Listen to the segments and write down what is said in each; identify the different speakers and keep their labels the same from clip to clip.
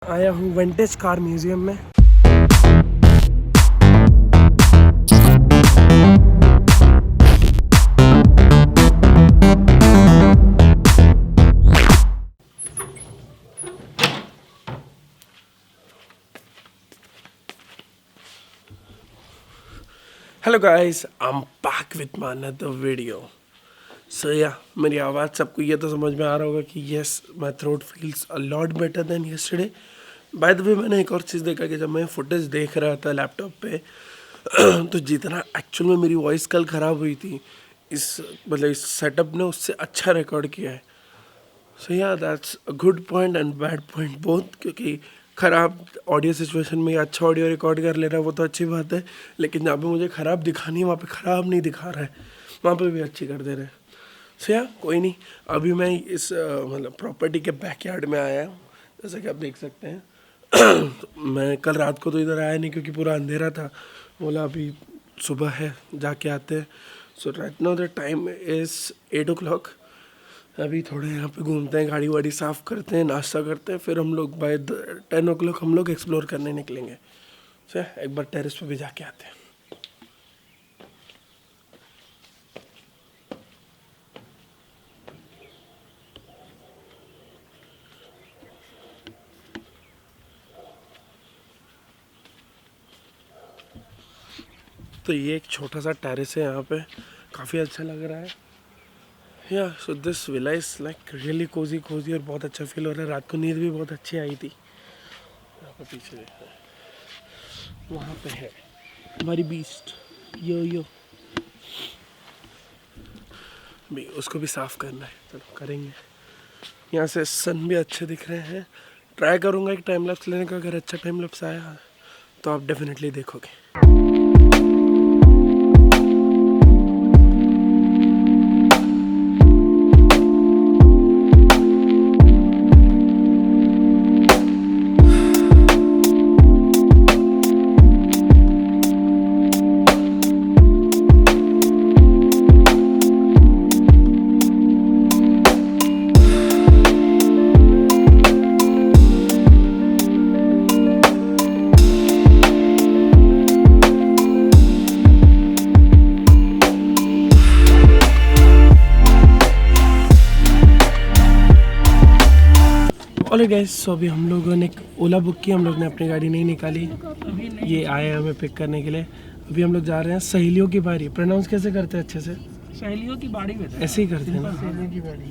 Speaker 1: आया हूँ vintage car museum में। Hello guys, I am back with my another video. So या मेरी आवाज़ सबको ये तो समझ में आ रहा होगा कि yes my throat feels a lot better than yesterday. By the way मैंने एक और चीज़ देखा कि जब मैं फुटेज देख रहा था लैपटॉप पे तो जितना एक्चुअल में मेरी वॉइस कल ख़राब हुई थी, इस सेटअप ने उससे अच्छा रिकॉर्ड किया है। सो या that's a good point and bad point both, क्योंकि ख़राब ऑडियो सिचुएशन में अच्छा ऑडियो रिकॉर्ड कर ले रहा है वो तो अच्छी बात है, लेकिन जहाँ पे मुझे ख़राब दिखानी है वहाँ पे ख़राब नहीं दिखा रहा है, वहाँ पे भी अच्छी कर दे रहे हैं। सो या कोई नहीं, अभी मैं इस मतलब प्रॉपर्टी के बैकयार्ड में आया हूँ, जैसा कि आप देख सकते हैं। मैं कल रात को तो इधर आया नहीं क्योंकि पूरा अंधेरा था, बोला अभी सुबह है जाके आते हैं। So right now the time is 8 o'clock। अभी थोड़े यहाँ पे घूमते हैं, गाड़ी वाड़ी साफ़ करते हैं, नाश्ता करते हैं, फिर हम लोग बाय 10 o'clock हम लोग एक्सप्लोर करने निकलेंगे। सर एक बार टेरेस पे भी जाके आते हैं। तो ये एक छोटा सा टेरेस है, यहाँ पे काफ़ी अच्छा लग रहा है। Yeah so this villa is like really cozy cozy और बहुत अच्छा फील हो रहा है। रात को नींद भी बहुत अच्छी आई थी। यहाँ पर पीछे देखते हैं, वहाँ पे है हमारी बीस्ट यो भी, उसको भी साफ़ करना है, चलो करेंगे। यहाँ से सन भी अच्छे दिख रहे हैं। ट्राई करूँगा एक टाइम लैप्स लेने का, अगर अच्छा टाइम लैप्स आया तो आप डेफिनेटली देखोगे। ऑलराइट गाइस, सो अभी हम लोगों ने ओला बुक की, हम लोग ने अपनी गाड़ी नहीं निकाली, ये आए हैं हमें पिक करने के लिए। अभी हम लोग जा रहे हैं सहेलियों की बाड़ी। प्रोनाउंस कैसे करते हैं अच्छे से?
Speaker 2: सहेलियों की बाड़ी में
Speaker 1: ऐसे ही करते हैं ना?
Speaker 2: सहेलियों की बाड़ी।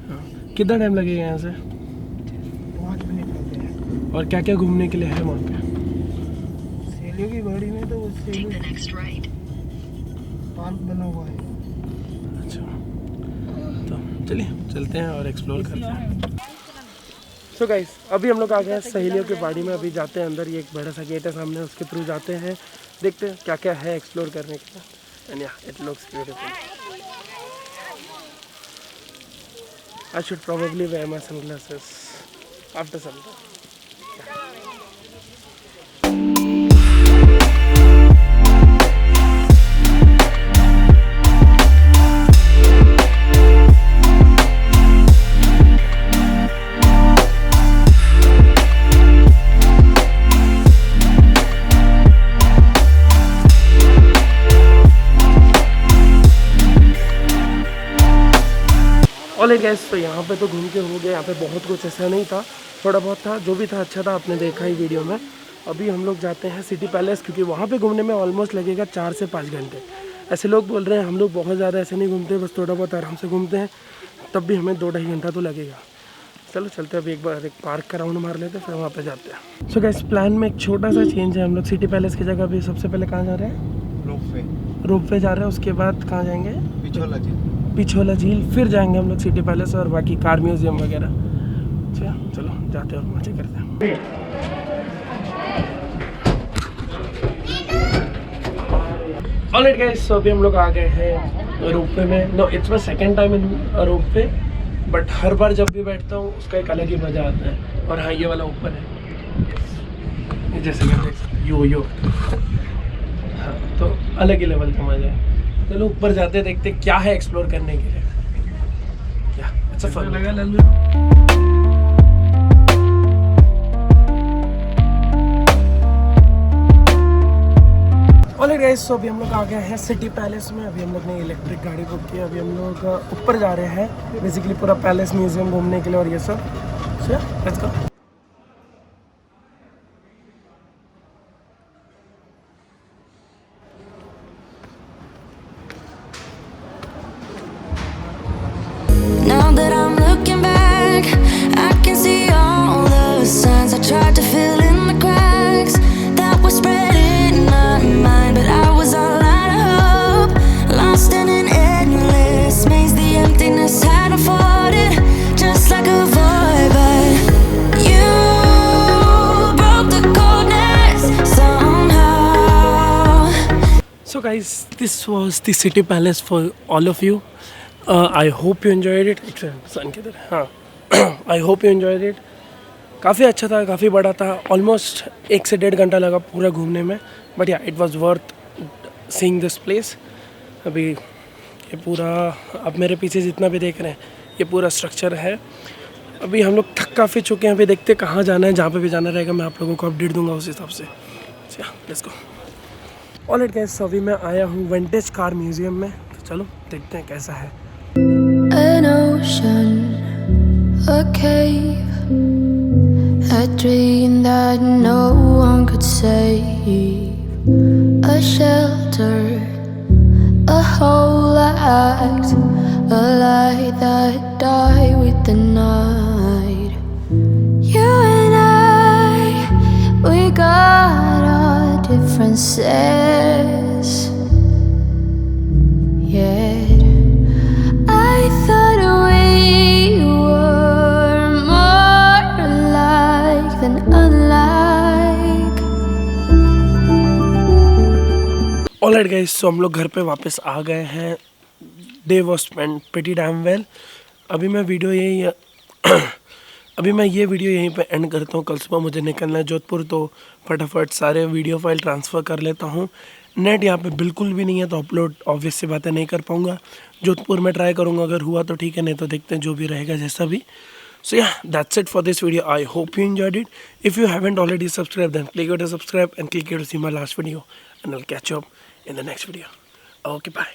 Speaker 1: हाँ, कितना टाइम लगेगा यहाँ से?
Speaker 2: 5 मिनट लगते हैं।
Speaker 1: और क्या क्या घूमने के लिए है वहाँ पे?
Speaker 2: सहेलियों की बाड़ी में तो पार्क बना हुआ है।
Speaker 1: अच्छा, तो चलिए चलते हैं और एक्सप्लोर करते हैं। सो गाइस, अभी हम लोग आ गए हैं सहेलियों की बाड़ी में। अभी जाते हैं अंदर, ये एक बड़ा सा गेट है सामने, उसके थ्रू जाते हैं, देखते हैं क्या क्या है एक्सप्लोर करने के लिए। And yeah it looks beautiful. I should probably wear my sunglasses after some time. Alright guys, तो यहाँ पे तो घूम के हो गए। यहाँ पे बहुत कुछ ऐसा नहीं था, थोड़ा बहुत था, जो भी था अच्छा था, आपने देखा ही वीडियो में। अभी हम लोग जाते हैं सिटी पैलेस, क्योंकि वहाँ पे घूमने में ऑलमोस्ट लगेगा 4 से 5 घंटे। ऐसे लोग बोल रहे हैं, हम लोग बहुत ज़्यादा ऐसे नहीं घूमते, बस थोड़ा बहुत आराम से घूमते हैं, तब भी हमें 2-2.5 घंटा तो लगेगा। चलो चलते हैं, अभी एक बार एक पार्क का राउंड मार लेते हैं, फिर वहाँ पर जाते हैं। सो गाइस, प्लान में एक छोटा सा चेंज है। हम लोग सिटी पैलेस की जगह भी सबसे पहले कहाँ जा रहे हैं? रोपवे जा रहे हैं। उसके बाद कहाँ जाएंगे? पिछोला झील, फिर जाएंगे हम लोग सिटी पैलेस और बाकी कार म्यूजियम वगैरह। चलो जाते हैं और मजे करते हैं। ऑलराइट गाइस, सो अभी हम लोग आ गए हैं रोपवे में। No, it's my second time in ropeway, but हर बार जब भी बैठता हूँ उसका एक अलग ही मज़ा आता है। और हाँ, ये वाला ऊपर है, जैसे कि देख सकते यो हाँ, तो अलग ही लेवल का मज़ा है। चलो ऊपर जाते देखते क्या है एक्सप्लोर करने के लिए। क्या अच्छा फन लगा लल्लू। गाइस, सो अभी हम लोग आ गए हैं सिटी पैलेस में। अभी हम लोग ने इलेक्ट्रिक गाड़ी बुक की। अभी हम लोग ऊपर जा रहे हैं बेसिकली पूरा पैलेस म्यूजियम घूमने के लिए और ये सब। So let's go.
Speaker 3: Now that I'm looking back, I can see all the signs I tried to fill in the cracks that were spread in my mind, but I was all out of hope, lost in an endless maze. The emptiness had unfolded just like a void, but you broke the coldness somehow.
Speaker 1: So guys, this was the city palace for all of you. I hope you enjoyed it. सन किधर है? हाँ, I hope you enjoyed it. काफ़ी अच्छा था, काफ़ी बड़ा था। Almost 1 से 1.5 घंटा लगा पूरा घूमने में, बट या it was worth seeing this place. अभी ये पूरा, आप मेरे पीछे जितना भी देख रहे हैं, ये पूरा स्ट्रक्चर है। अभी हम लोग थक काफ़ी चुके हैं। अभी देखते हैं कहाँ जाना है। जहाँ पे भी जाना रहेगा मैं आप लोगों को अपडेट दूंगा उस हिसाब से। Let's go. ऑलराइट गाइस, अभी मैं आया हूँ विंटेज कार म्यूजियम में। तो चलो देखते हैं कैसा है।
Speaker 3: An ocean, a cave, a dream that no one could save, a shelter, a whole act, a light that died with the night. You and I, we got our differences, yet I thought we were more alike than unlike.
Speaker 1: Alright guys, so हम लोग घर पे वापस आ गए हैं। Day was spend pretty damn well. अभी मैं ये वीडियो यहीं पे एंड करता हूँ। कल सुबह मुझे निकलना है जोधपुर, तो फटाफट सारे वीडियो फाइल ट्रांसफ़र कर लेता हूँ। नेट यहाँ पे बिल्कुल भी नहीं है, तो अपलोड ऑब्वियस सी बातें नहीं कर पाऊँगा। जोधपुर में ट्राई करूँगा, अगर हुआ तो ठीक है, नहीं तो देखते हैं जो भी रहेगा जैसा भी। So yeah, that's it for this video. I hope you enjoyed it. If you haven't already subscribed, then click here to subscribe and click here to see my last video. And I'll catch you up in the next video. Okay, bye.